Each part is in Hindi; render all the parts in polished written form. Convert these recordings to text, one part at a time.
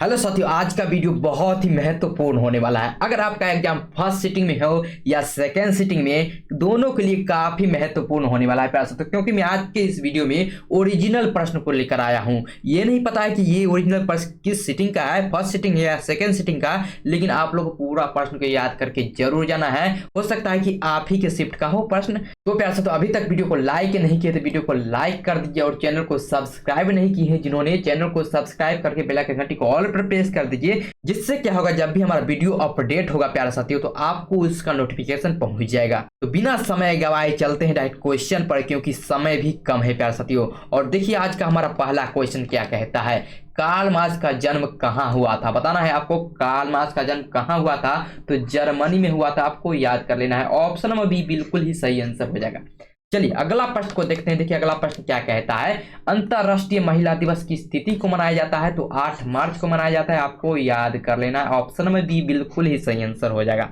हेलो साथियों, आज का वीडियो बहुत ही महत्वपूर्ण होने वाला है। अगर आपका एग्जाम फर्स्ट सिटिंग में हो या सेकेंड सिटिंग में, दोनों के लिए काफी महत्वपूर्ण होने वाला है प्यारे साथियों, क्योंकि मैं आज के इस वीडियो में ओरिजिनल प्रश्न को लेकर आया हूं। ये नहीं पता है कि ये ओरिजिनल प्रश्न किस सिटिंग का है, फर्स्ट सिटिंग है या सेकेंड सिटिंग का, लेकिन आप लोग को पूरा प्रश्न को याद करके जरूर जाना है। हो सकता है कि आप ही के शिफ्ट का हो प्रश्न। तो प्यारे साथियों, अभी तक वीडियो को लाइक नहीं किए तो वीडियो को लाइक कर दीजिए, और चैनल को सब्सक्राइब नहीं की है जिन्होंने, चैनल को सब्सक्राइब करके बेल आइकन घंटी को ऑल पर प्रेस कर दीजिए, जिससे क्या होगा, जब भी हमारा वीडियो अपडेट होगा प्यारे साथियों, तो आपको उसका नोटिफिकेशन पहुंच जाएगा। तो बिना समय गवाए चलते हैं डायरेक्ट क्वेश्चन पर, क्योंकि समय भी कम है प्यारे साथियों। और देखिए आज का हमारा पहला क्वेश्चन क्या कहता है। कार्ल मार्क्स का जन्म कहाँ हुआ था, बताना है आपको। कार्ल मार्क्स का जन्म कहाँ हुआ था, तो जर्मनी में हुआ था, आपको याद कर लेना है। ऑप्शन में भी बिल्कुल ही सही आंसर हो जाएगा। चलिए अगला प्रश्न को देखते हैं। देखिए अगला प्रश्न क्या कहता है। अंतरराष्ट्रीय महिला दिवस की तिथि को मनाया जाता है, तो 8 मार्च को मनाया जाता है, आपको याद कर लेना है। ऑप्शन में भी बिल्कुल ही सही आंसर हो जाएगा।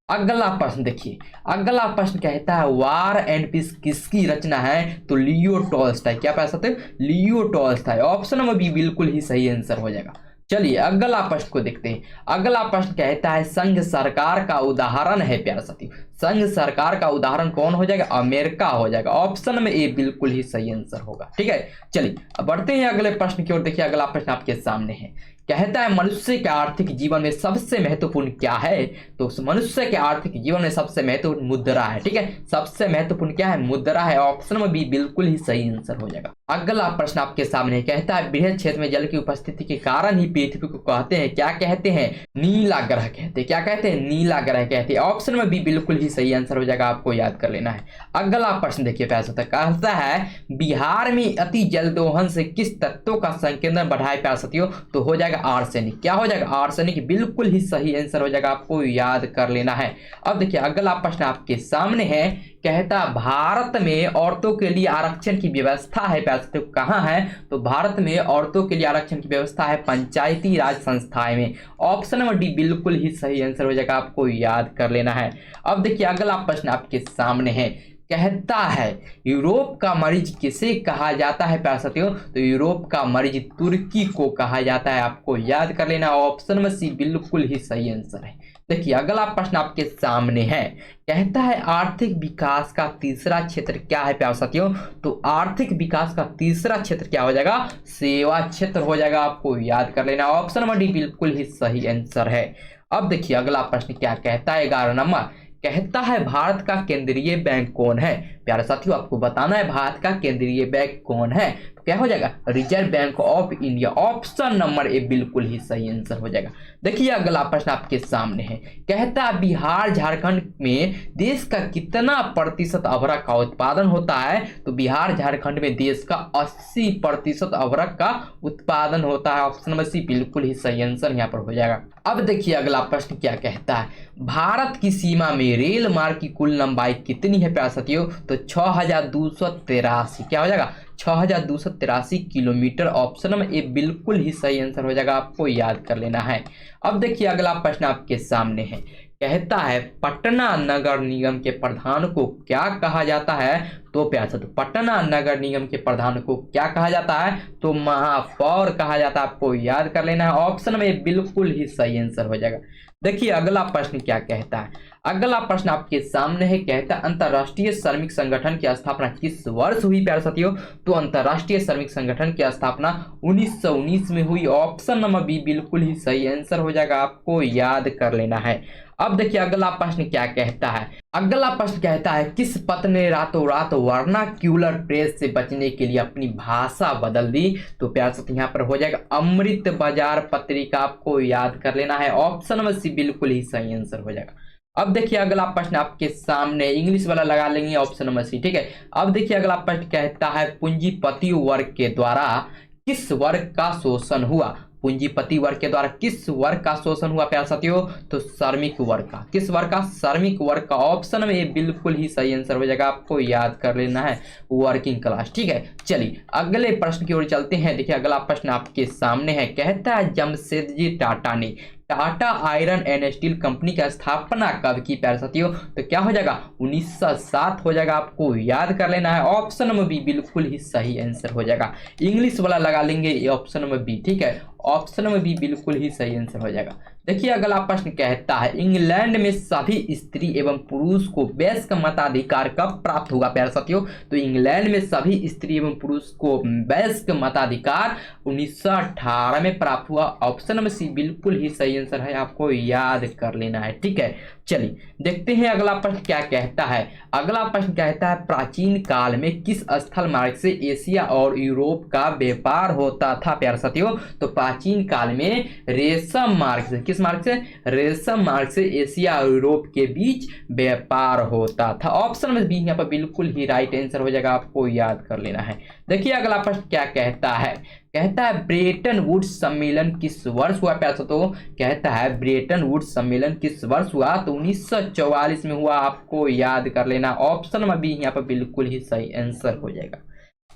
अगला प्रश्न देखिए, अगला प्रश्न कहता है वार एंड पीस किसकी रचना है, तो लियो टॉल्स्टॉय। क्या पढ़ सकते हैं, लियो टॉल्स्टॉय। ऑप्शन में भी बिल्कुल ही सही आंसर हो जाएगा। चलिए अगला प्रश्न को देखते हैं। अगला प्रश्न कहता है संघ सरकार का उदाहरण है प्यारे साथी, संघ सरकार का उदाहरण कौन हो जाएगा, अमेरिका हो जाएगा। ऑप्शन में ए बिल्कुल ही सही आंसर होगा। ठीक है, चलिए अब बढ़ते हैं अगले प्रश्न की ओर। देखिए अगला प्रश्न आपके सामने है, कहता है मनुष्य के आर्थिक जीवन में सबसे महत्वपूर्ण क्या है, तो मनुष्य के आर्थिक जीवन में सबसे महत्वपूर्ण मुद्रा है। ठीक है, सबसे महत्वपूर्ण क्या है, मुद्रा है। ऑप्शन में भी बिल्कुल ही सही आंसर हो जाएगा। अगला प्रश्न आपके सामने कहता है बृहद क्षेत्र में जल की उपस्थिति के कारण ही पृथ्वी को कहते हैं, क्या कहते हैं, नीला ग्रह कहते हैं। क्या कहते हैं, नीला ग्रह कहते हैं। ऑप्शन में भी बिल्कुल ही सही आंसर हो जाएगा, आपको याद कर लेना है। अगला प्रश्न देखिए प्यारे साथियों, कहता है बिहार में अति जल दोहन से किस तत्वों का संकेंद्रण बढ़ाए प्यारे साथियों, तो हो जाएगा आर्सेनिक। क्या हो जाएगा, आर्सेनिक। बिल्कुल ही सही आंसर हो जाएगा, आपको याद कर लेना है। अब देखिए अगला प्रश्न आपके सामने है, कहता भारत में औरतों के लिए आरक्षण की व्यवस्था है प्यारे साथियों, कहाँ है, तो भारत में औरतों के लिए आरक्षण की व्यवस्था है पंचायती राज संस्थाएं में। ऑप्शन नंबर डी बिल्कुल ही सही आंसर हो जाएगा, आपको याद कर लेना है। अब देखिए अगला प्रश्न आपके सामने है, कहता है यूरोप का मरीज किसे कहा जाता है प्यारे साथियों, तो यूरोप का मरीज तुर्की को कहा जाता है, आपको याद कर लेना। ऑप्शन में सी बिल्कुल ही सही आंसर है। देखिए अगला प्रश्न आपके सामने है, कहता है आर्थिक विकास का तीसरा क्षेत्र क्या है प्यारे साथियों, तो आर्थिक विकास का तीसरा क्षेत्र क्या हो जाएगा, सेवा क्षेत्र हो जाएगा, आपको याद कर लेना। ऑप्शन नंबर डी बिल्कुल ही सही आंसर है। अब देखिए अगला प्रश्न क्या कहता है, 11 नंबर, कहता है भारत का केंद्रीय बैंक कौन है। प्यारे साथियों आपको बताना है भारत का केंद्रीय बैंक कौन है, तो क्या हो जाएगा, reserve bank of India. Option number A बिल्कुल ही सही आंसर हो जाएगा। देखिए अगला प्रश्न आपके सामने है, कहता है बिहार झारखंड में देश का कितना प्रतिशत अभ्रक का उत्पादन होता है, तो बिहार झारखंड में देश का 80% अभ्रक का उत्पादन होता है। ऑप्शन नंबर सी बिल्कुल ही सही आंसर यहाँ पर हो जाएगा। अब देखिए अगला प्रश्न क्या कहता है, भारत की सीमा में रेल मार्ग की कुल लंबाई कितनी है प्यारे साथियों, तो 6283। क्या हो जाएगा, 6283 किलोमीटर। ऑप्शन में ए बिल्कुल ही सही आंसर हो जाएगा, आपको याद कर लेना है। अब देखिए अगला प्रश्न आपके सामने है, कहता है पटना नगर निगम के प्रधान को क्या कहा जाता है, तो प्यारे साथियों पटना नगर निगम के प्रधान को क्या कहा जाता है, तो महापौर कहा जाता है, आपको याद कर लेना है। ऑप्शन में बिल्कुल ही सही आंसर हो जाएगा। देखिए अगला प्रश्न क्या कहता है, अगला प्रश्न आपके सामने है, कहता है अंतरराष्ट्रीय श्रमिक संगठन की स्थापना किस वर्ष हुई प्यारे साथियों, तो अंतरराष्ट्रीय श्रमिक संगठन की स्थापना 1919 में हुई। ऑप्शन नंबर बी बिल्कुल ही सही आंसर हो जाएगा, आपको याद कर लेना है। अब देखिए अगला प्रश्न क्या कहता है, अगला प्रश्न कहता है किस पत्र ने रातों रात वर्नाक्यूलर प्रेस से बचने के लिए अपनी भाषा बदल दी, तो प्यारे साथी यहाँ पर हो जाएगा अमृत बाजार पत्रिका, आपको याद कर लेना है। ऑप्शन में सी बिल्कुल ही सही आंसर हो जाएगा। अब देखिए अगला प्रश्न आपके सामने, इंग्लिश वाला लगा लेंगे ऑप्शन नंबर सी। ठीक है, अब देखिए अगला प्रश्न कहता है पूंजीपति वर्ग के द्वारा किस वर्ग का शोषण हुआ, पूंजीपति वर्ग के द्वारा किस वर्ग का शोषण हुआ प्यारे साथियों, तो श्रमिक वर्ग का। किस वर्ग का, श्रमिक वर्ग का। ऑप्शन में ये बिल्कुल ही सही आंसर हो जाएगा, आपको याद कर लेना है, वर्किंग क्लास। ठीक है, चलिए अगले प्रश्न की ओर चलते हैं। देखिए अगला प्रश्न आपके सामने है, कहता है जमशेदजी टाटा ने Tata iron and steel company की स्थापना कब की प्यारे साथियों, तो क्या हो जाएगा, 1907 हो जाएगा, आपको याद कर लेना है। ऑप्शन में बी बिल्कुल ही सही आंसर हो जाएगा। इंग्लिश वाला लगा लेंगे ऑप्शन में बी। ठीक है, ऑप्शन नंबर बी बिल्कुल ही सही आंसर हो जाएगा। देखिए अगला प्रश्न कहता है इंग्लैंड में सभी स्त्री एवं पुरुष को वयस्क मताधिकार कब प्राप्त होगा प्यारे साथियों। तो इंग्लैंड में सभी स्त्री एवं पुरुष को वयस्क मताधिकार 1918 में प्राप्त हुआ। ऑप्शन नंबर सी बिल्कुल ही सही आंसर है, आपको याद कर लेना है। ठीक है, चलिए देखते हैं अगला प्रश्न क्या कहता है। अगला प्रश्न कहता है प्राचीन काल में किस स्थल मार्ग से एशिया और यूरोप का व्यापार होता था प्यारे साथियों। तो प्राचीन काल में रेशम मार्ग से, किस मार्ग से, रेशम मार्ग से एशिया और यूरोप के बीच व्यापार होता था। ऑप्शन नंबर बी यहाँ पर बिल्कुल ही राइट आंसर हो जाएगा, आपको याद कर लेना है। देखिए अगला प्रश्न क्या कहता है, कहता है ब्रेटन वुड्स सम्मेलन किस वर्ष हुआ प्यारे साथियों। कहता है ब्रेटन वुड्स सम्मेलन किस वर्ष हुआ। तो 1944 में हुआ, आपको याद कर लेना। ऑप्शन नंबर बी यहाँ पर बिल्कुल ही सही आंसर हो जाएगा।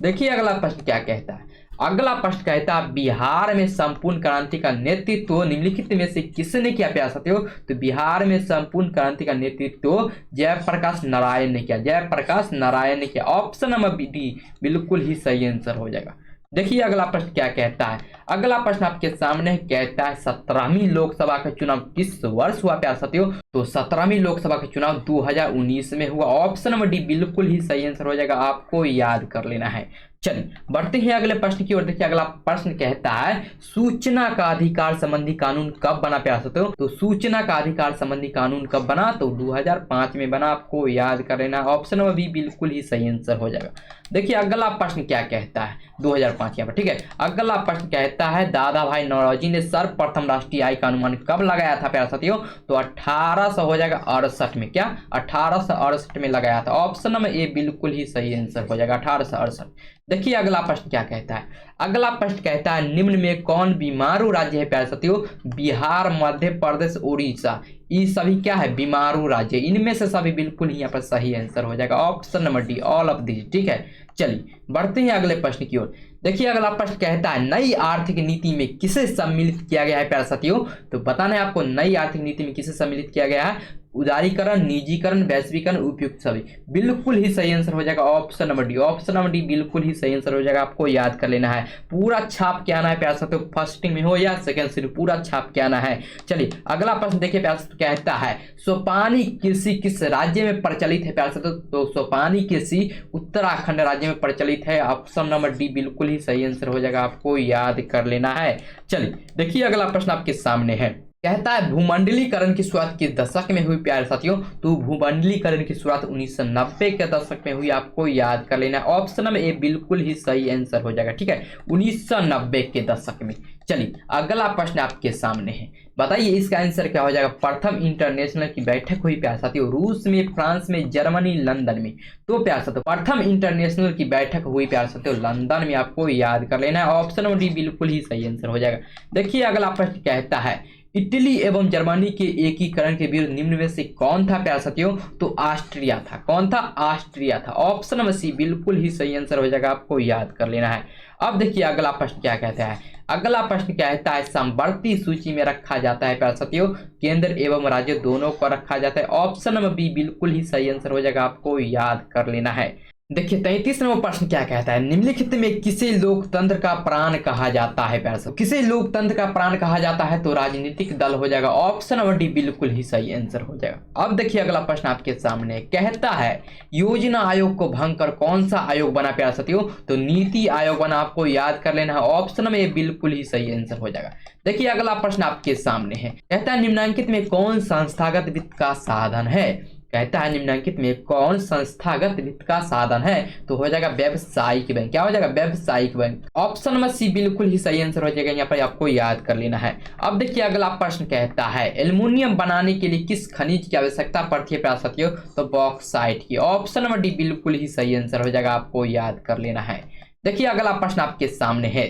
देखिए अगला प्रश्न क्या कहता है। अगला प्रश्न कहता है बिहार में संपूर्ण क्रांति का नेतृत्व निम्नलिखित में से किसने किया प्यारे साथियों। तो बिहार में संपूर्ण क्रांति का नेतृत्व जयप्रकाश नारायण ने किया, जयप्रकाश नारायण ने किया। ऑप्शन नंबर डी बिल्कुल ही सही आंसर हो जाएगा। देखिए अगला प्रश्न क्या कहता है। अगला प्रश्न आपके सामने कहता है 17वीं लोकसभा का चुनाव किस वर्ष हुआ प्यारे साथियों। तो 17वीं लोकसभा का चुनाव 2019 में हुआ। ऑप्शन नंबर डी बिल्कुल ही सही आंसर हो जाएगा, आपको याद कर लेना है। चलिए बढ़ते हैं अगले प्रश्न की ओर। देखिए अगला प्रश्न कहता है सूचना का अधिकार संबंधी कानून कब बना प्यारे साथियों। तो सूचना का अधिकार संबंधी कानून कब बना। तो 2005 में बना, आपको याद कर लेना। ऑप्शन नंबर बी बिल्कुल ही सही आंसर हो जाएगा। देखिए अगला प्रश्न क्या कहता है 2005 यहाँ पर। ठीक है, अगला प्रश्न कहता है दादा भाई नौरोजी ने सर्वप्रथम राष्ट्रीय आय का अनुमान कब लगाया था प्यारे साथियों। तो 1800 हो जाएगा 68 में, क्या 1868 में लगाया था। ऑप्शन नंबर ए बिल्कुल ही सही आंसर हो जाएगा 1868। देखिए अगला प्रश्न क्या कहता है। अगला प्रश्न कहता है निम्न में कौन बीमारू राज्य है प्यारे साथियों। बिहार, मध्य प्रदेश, उड़ीसा, ये सभी क्या है बीमारू राज्य। इनमें से सभी बिल्कुल ही यहाँ पर सही आंसर हो जाएगा। Option number D all of this. ठीक है, चलिए बढ़ते हैं अगले प्रश्न की ओर। देखिए अगला प्रश्न कहता है नई आर्थिक नीति में किसे सम्मिलित किया गया है प्यारे साथियों। तो बताना है आपको नई आर्थिक नीति में किसे सम्मिलित किया गया है। उदारीकरण, निजीकरण, वैश्वीकरण, उपयुक्त सभी। बिल्कुल ही सही आंसर हो जाएगा option number D. Option number D बिल्कुल ही सही आंसर हो जाएगा, आपको याद कर लेना है। पूरा छाप के आना है प्यारे साथियों, फर्स्ट सिटिंग में हो या सेकंड सिटिंग, पूरा छाप के आना है। चलिए अगला प्रश्न देखिए प्यारे साथियों कहता है सोपानी कृषि किस राज्य में प्रचलित है प्यारे साथियों। तो सोपानी कृषि उत्तराखंड राज्य में प्रचलित है। ऑप्शन नंबर डी बिल्कुल ही सही आंसर हो जाएगा, आपको याद कर लेना है। चलिए देखिए अगला प्रश्न आपके सामने है। कहता है भूमंडलीकरण की शुरुआत किस दशक में हुई प्यारे साथियों। तो भूमंडलीकरण की शुरुआत 1990 के दशक में हुई, आपको याद कर लेना है। ऑप्शन नंबर ए बिल्कुल ही सही आंसर हो जाएगा। ठीक है, 1990 के दशक में। चलिए अगला प्रश्न आपके सामने है, बताइए इसका आंसर क्या हो जाएगा। प्रथम इंटरनेशनल की बैठक हुई प्यारे साथियों रूस में, फ्रांस में, जर्मनी, लंदन में। तो प्यारे साथियों प्रथम इंटरनेशनल की बैठक हुई प्यारे साथियों लंदन में, आपको याद कर लेना है। ऑप्शन नंबर डी बिल्कुल ही सही आंसर हो जाएगा। देखिए अगला प्रश्न कहता है इटली एवं जर्मनी के एकीकरण के विरुद्ध निम्न में से कौन था प्यारे साथियों। तो ऑस्ट्रिया था। कौन था, ऑस्ट्रिया था। ऑप्शन नंबर सी बिल्कुल ही सही आंसर हो जाएगा, आपको याद कर लेना है। अब देखिए अगला प्रश्न क्या कहता है। अगला प्रश्न कहता है समवर्ती सूची में रखा जाता है प्यारे साथियों केंद्र एवं राज्य दोनों को रखा जाता है। ऑप्शन नंबर बी बिल्कुल ही सही आंसर हो जाएगा, आपको याद कर लेना है। देखिए 33 नंबर प्रश्न क्या कहता है निम्नलिखित में किसे लोकतंत्र का प्राण कहा जाता है प्यारे साथियों। किसे लोकतंत्र का प्राण कहा जाता है। तो राजनीतिक दल हो जाएगा। ऑप्शन नंबर डी बिल्कुल ही सही आंसर हो जाएगा। अब देखिए अगला प्रश्न आपके सामने कहता है योजना आयोग को भंग कर कौन सा आयोग बना प्यारे साथियों। तो नीति आयोग बना, आपको याद कर लेना है। ऑप्शन नंबर ए बिल्कुल ही सही आंसर हो जाएगा। देखिए अगला प्रश्न आपके सामने है, कहता है निम्नलिखित में कौन संस्थागत वित्त का साधन है। कहता है निम्नलिखित में कौन संस्थागत वित्त का साधन है। तो हो जाएगा व्यावसायिक बैंक। क्या हो जाएगा, व्यावसायिक बैंक। ऑप्शन नंबर सी बिल्कुल ही सही आंसर हो जाएगा, यहाँ पर आपको याद कर लेना है। अब देखिए अगला प्रश्न कहता है एल्युमिनियम बनाने के लिए किस खनिज की आवश्यकता पड़ती है प्यारे साथियों। तो बॉक्साइट की। ऑप्शन नंबर डी बिल्कुल ही सही आंसर हो जाएगा, आपको याद कर लेना है। देखिए अगला प्रश्न आपके सामने है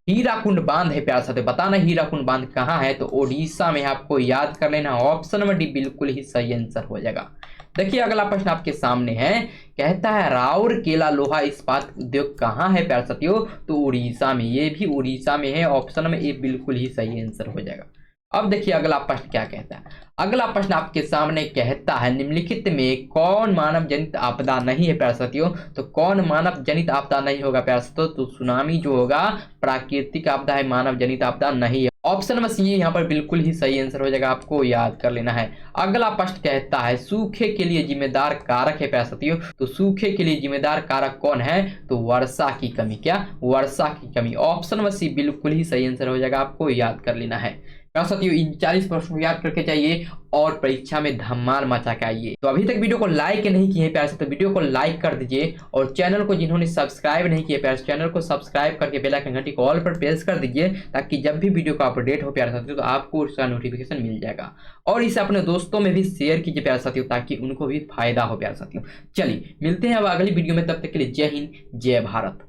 हीराकुंड बांध है प्यारे साथियों, बताना हीराकुंड बांध कहाँ है। तो ओडिशा में, आपको याद कर लेना। ऑप्शन नंबर डी बिल्कुल ही सही आंसर हो जाएगा। देखिए अगला प्रश्न आपके सामने है, कहता है राउरकेला लोहा इस्पात उद्योग कहाँ है प्यारे साथियों। तो उड़ीसा में, ये भी उड़ीसा में है। ऑप्शन नंबर ए बिल्कुल ही सही आंसर हो जाएगा। अब देखिए अगला प्रश्न क्या कहता है। अगला प्रश्न आपके सामने कहता है निम्नलिखित में कौन मानव जनित आपदा नहीं है प्यारे साथियों। तो कौन मानव जनित आपदा नहीं होगा प्यारे साथियों, तो सुनामी जो होगा प्राकृतिक आपदा है, मानव जनित आपदा नहीं है। ऑप्शन नंबर सी यहाँ पर बिल्कुल ही सही आंसर हो जाएगा, आपको याद कर लेना है। अगला प्रश्न कहता है सूखे के लिए जिम्मेदार कारक है प्यारे साथियों। तो सूखे के लिए जिम्मेदार कारक कौन है, तो वर्षा की कमी। क्या, वर्षा की कमी। ऑप्शन नंबर सी बिल्कुल ही सही आंसर हो जाएगा, आपको याद कर लेना है। प्यारे साथियों इन 40 प्रश्नों को याद करके जाइए और परीक्षा में धमाल मचा के आइए। तो अभी तक वीडियो को लाइक नहीं किए प्यारे साथियों, वीडियो को लाइक कर दीजिए और चैनल को जिन्होंने सब्सक्राइब नहीं किए प्यारे, चैनल को सब्सक्राइब करके बेल आइकन घंटी को ऑल पर प्रेस कर दीजिए, ताकि जब भी वीडियो का अपडेट हो प्यारे साथियों तो आपको उसका नोटिफिकेशन मिल जाएगा। और इसे अपने दोस्तों में भी शेयर कीजिए प्यारे साथियों, ताकि उनको भी फायदा हो प्यारे साथियों। चलिए मिलते हैं अब अगली वीडियो में, तब तक के लिए जय हिंद जय भारत।